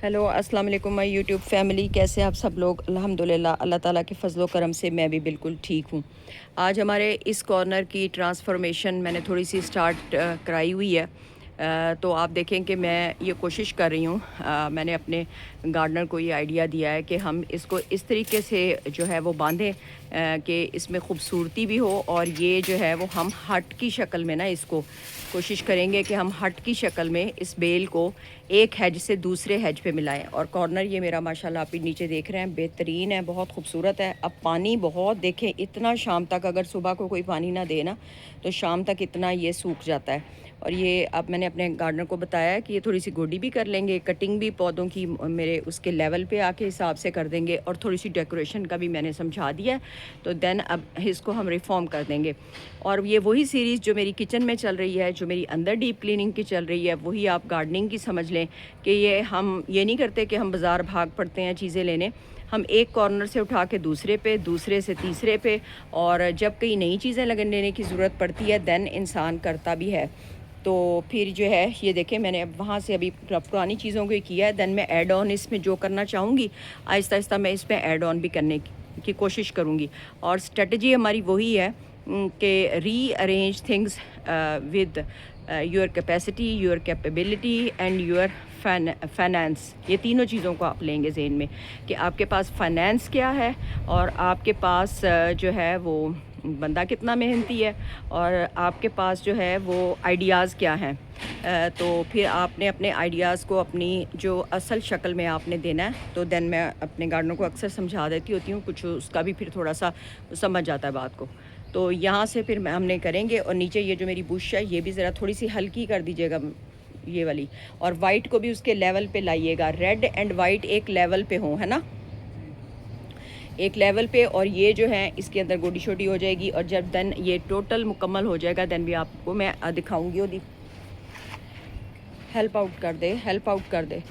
Hello अस्सलाम वालेकुम my YouTube family, कैसे आप सब लोग। अल्हम्दुलिल्लाह अल्लाह ताला के फजलो करम से मैं भी बिल्कुल ठीक हूँ। आज हमारे इस कॉर्नर की ट्रांसफॉर्मेशन मैंने थोड़ी सी स्टार्ट कराई हुई है। तो आप देखें कि मैं ये कोशिश कर रही हूँ। मैंने अपने गार्डनर को ये आइडिया दिया है कि हम इसको इस तरीके से जो है वो बांधें कि इसमें ख़ूबसूरती भी हो, और ये जो है वो हम हट की शक्ल में ना इसको कोशिश करेंगे कि हम हट की शक्ल में इस बेल को एक हेज से दूसरे हेज पे मिलाएं। और कॉर्नर ये मेरा माशाल्लाह आप नीचे देख रहे हैं, बेहतरीन है, बहुत खूबसूरत है। अब पानी बहुत देखें, इतना शाम तक अगर सुबह को कोई पानी ना दे ना तो शाम तक इतना ये सूख जाता है। और ये अब मैंने अपने गार्डनर को बताया कि ये थोड़ी सी गोडी भी कर लेंगे, कटिंग भी पौधों की मेरे उसके लेवल पे आके हिसाब से कर देंगे, और थोड़ी सी डेकोरेशन का भी मैंने समझा दिया है। तो देन अब इसको हम रिफॉर्म कर देंगे। और ये वही सीरीज़ जो मेरी किचन में चल रही है, जो मेरी अंदर डीप क्लीनिंग की चल रही है, वही आप गार्डनिंग की समझ लें कि ये हम ये नहीं करते कि हम बाज़ार भाग पड़ते हैं चीज़ें लेने। हम एक कॉर्नर से उठा के दूसरे पे, दूसरे से तीसरे पे, और जब कई नई चीज़ें लगन लेने की ज़रूरत पड़ती है देन इंसान करता भी है। तो फिर जो है ये देखें, मैंने अब वहाँ से अभी पुरानी चीज़ों को किया है, देन मैं ऐड ऑन इसमें जो करना चाहूँगी आहिस्ता आहिस्ता मैं इसमें ऐड ऑन भी करने की कोशिश करूँगी। और स्ट्रेटजी हमारी वही है कि rearrange things with your capacity, your capability and your finance. ये तीनों चीज़ों को आप लेंगे ज़हन में कि आपके पास फाइनेंस क्या है, और आपके पास जो है वो बंदा कितना मेहनती है, और आपके पास जो है वो आइडियाज़ क्या हैं। तो फिर आपने अपने आइडियाज़ को अपनी जो असल शक्ल में आपने देना है। तो देन मैं अपने गार्डनर को अक्सर समझा देती होती हूँ, कुछ उसका भी फिर थोड़ा सा समझ आता है बात को। तो यहाँ से फिर हमने करेंगे। और नीचे ये जो मेरी बुश है ये भी ज़रा थोड़ी सी हल्की कर दीजिएगा, ये वाली, और वाइट को भी उसके लेवल पे लाइएगा। रेड एंड वाइट एक लेवल पे हो, है ना, एक लेवल पे। और ये जो है इसके अंदर गोडी छोटी हो जाएगी, और जब देन ये टोटल मुकम्मल हो जाएगा देन भी आपको मैं दिखाऊंगी। और हेल्प आउट कर दे, हेल्प आउट कर दे।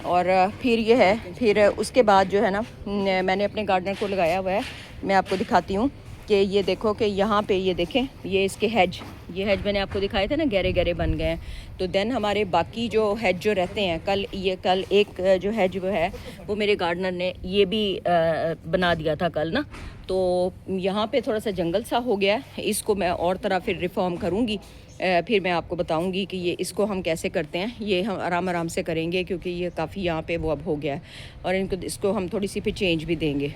और फिर ये है, फिर उसके बाद जो है ना मैंने अपने गार्डनर को लगाया हुआ है, मैं आपको दिखाती हूँ कि ये देखो कि यहाँ पे ये देखें, ये इसके हेज, ये हेज मैंने आपको दिखाए थे ना, गहरे गहरे बन गए हैं। तो देन हमारे बाकी जो हेज जो रहते हैं, कल एक जो हेज वो है वो मेरे गार्डनर ने ये भी बना दिया था कल ना। तो यहाँ पे थोड़ा सा जंगल सा हो गया है, इसको मैं और तरह फिर रिफॉर्म करूँगी। फिर मैं आपको बताऊंगी कि ये इसको हम कैसे करते हैं। ये हम आराम आराम से करेंगे क्योंकि ये काफ़ी यहाँ पे वो अब हो गया है, और इसको हम थोड़ी सी फिर चेंज भी देंगे।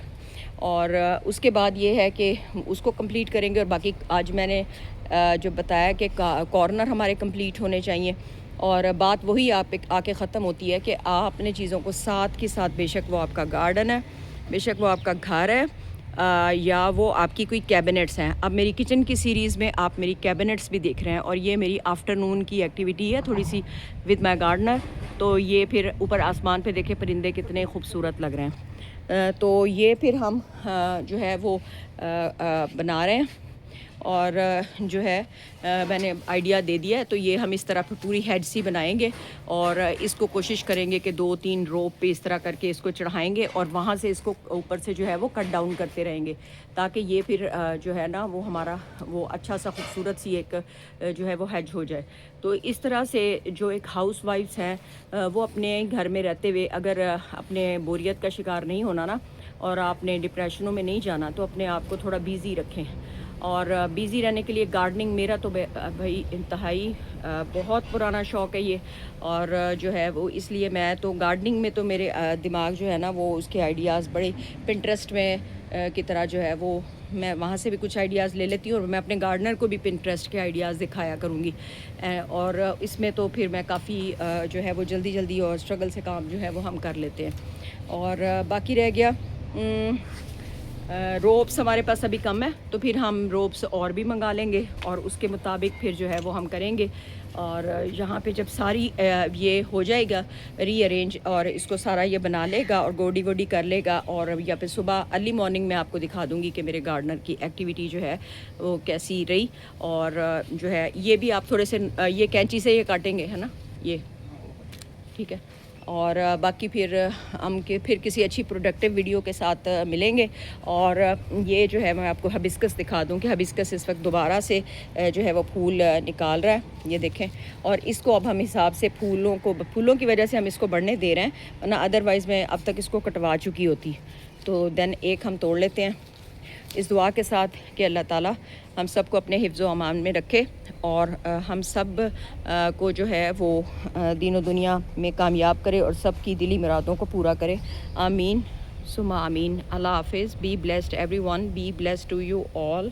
और उसके बाद ये है कि उसको कंप्लीट करेंगे। और बाकी आज मैंने जो बताया कि कॉर्नर हमारे कंप्लीट होने चाहिए। और बात वही आप आके ख़त्म होती है कि आप अपने चीज़ों को साथ के साथ, बेशक वो आपका गार्डन है, बेशक वो आपका घर है, या वो आपकी कोई कैबिनेट्स हैं। अब मेरी किचन की सीरीज़ में आप मेरी कैबिनेट्स भी देख रहे हैं, और ये मेरी आफ्टरनून की एक्टिविटी है थोड़ी सी विद माय गार्डनर। तो ये फिर ऊपर आसमान पे देखे परिंदे कितने खूबसूरत लग रहे हैं। तो ये फिर हम जो है वो बना रहे हैं। और जो है मैंने आइडिया दे दिया है। तो ये हम इस तरह पे पूरी हेड सी बनाएंगे, और इसको कोशिश करेंगे कि 2-3 रोप पे इस तरह करके इसको चढ़ाएंगे, और वहाँ से इसको ऊपर से जो है वो कट डाउन करते रहेंगे, ताकि ये फिर जो है ना वो हमारा वो अच्छा सा खूबसूरत सी एक जो है वो हेज हो जाए। तो इस तरह से जो एक हाउस वाइफ्स हैं वो अपने घर में रहते हुए अगर अपने बोरियत का शिकार नहीं होना ना, और आपने डिप्रेशनों में नहीं जाना, तो अपने आप को थोड़ा बिज़ी रखें। और बिज़ी रहने के लिए गार्डनिंग मेरा तो भाई इंतहाई बहुत पुराना शौक़ है ये। और जो है वो इसलिए मैं तो गार्डनिंग में तो मेरे दिमाग जो है ना वो उसके आइडियाज़ बड़े पिंटरेस्ट में की तरह जो है वो मैं वहाँ से भी कुछ आइडियाज़ ले लेती हूँ, और मैं अपने गार्डनर को भी पिंटरेस्ट के आइडियाज़ दिखाया करूँगी। और इसमें तो फिर मैं काफ़ी जो है वो जल्दी जल्दी और स्ट्रगल से काम जो है वो हम कर लेते हैं। और बाकी रह गया रोप्स हमारे पास अभी कम है, तो फिर हम रोप्स और भी मंगा लेंगे, और उसके मुताबिक फिर जो है वो हम करेंगे। और यहाँ पे जब सारी ये हो जाएगा रीअरेंज, और इसको सारा ये बना लेगा और गोडी वोडी कर लेगा, और या फिर सुबह अर्ली मॉर्निंग में आपको दिखा दूँगी कि मेरे गार्डनर की एक्टिविटी जो है वो कैसी रही। और जो है ये भी आप थोड़े से ये कैंची से ये काटेंगे, है ना, ये ठीक है। और बाकी फिर हम फिर किसी अच्छी प्रोडक्टिव वीडियो के साथ मिलेंगे। और ये जो है मैं आपको हिबिस्कस दिखा दूं कि हिबिस्कस इस वक्त दोबारा से जो है वो फूल निकाल रहा है, ये देखें। और इसको अब हम हिसाब से फूलों की वजह से हम इसको बढ़ने दे रहे हैं, वरना अदरवाइज़ मैं अब तक इसको कटवा चुकी होती। तो देन एक हम तोड़ लेते हैं इस दुआ के साथ कि अल्लाह ताला हम सब को अपने हिफ्ज़ व अमान में रखे और हम सब को जो है वो दीन व दुनिया में कामयाब करे और सब की दिली मुरादों को पूरा करे। आमीन सुमा आमीन। अल्लाह हाफिज़। Be blessed everyone. Be blessed to you all.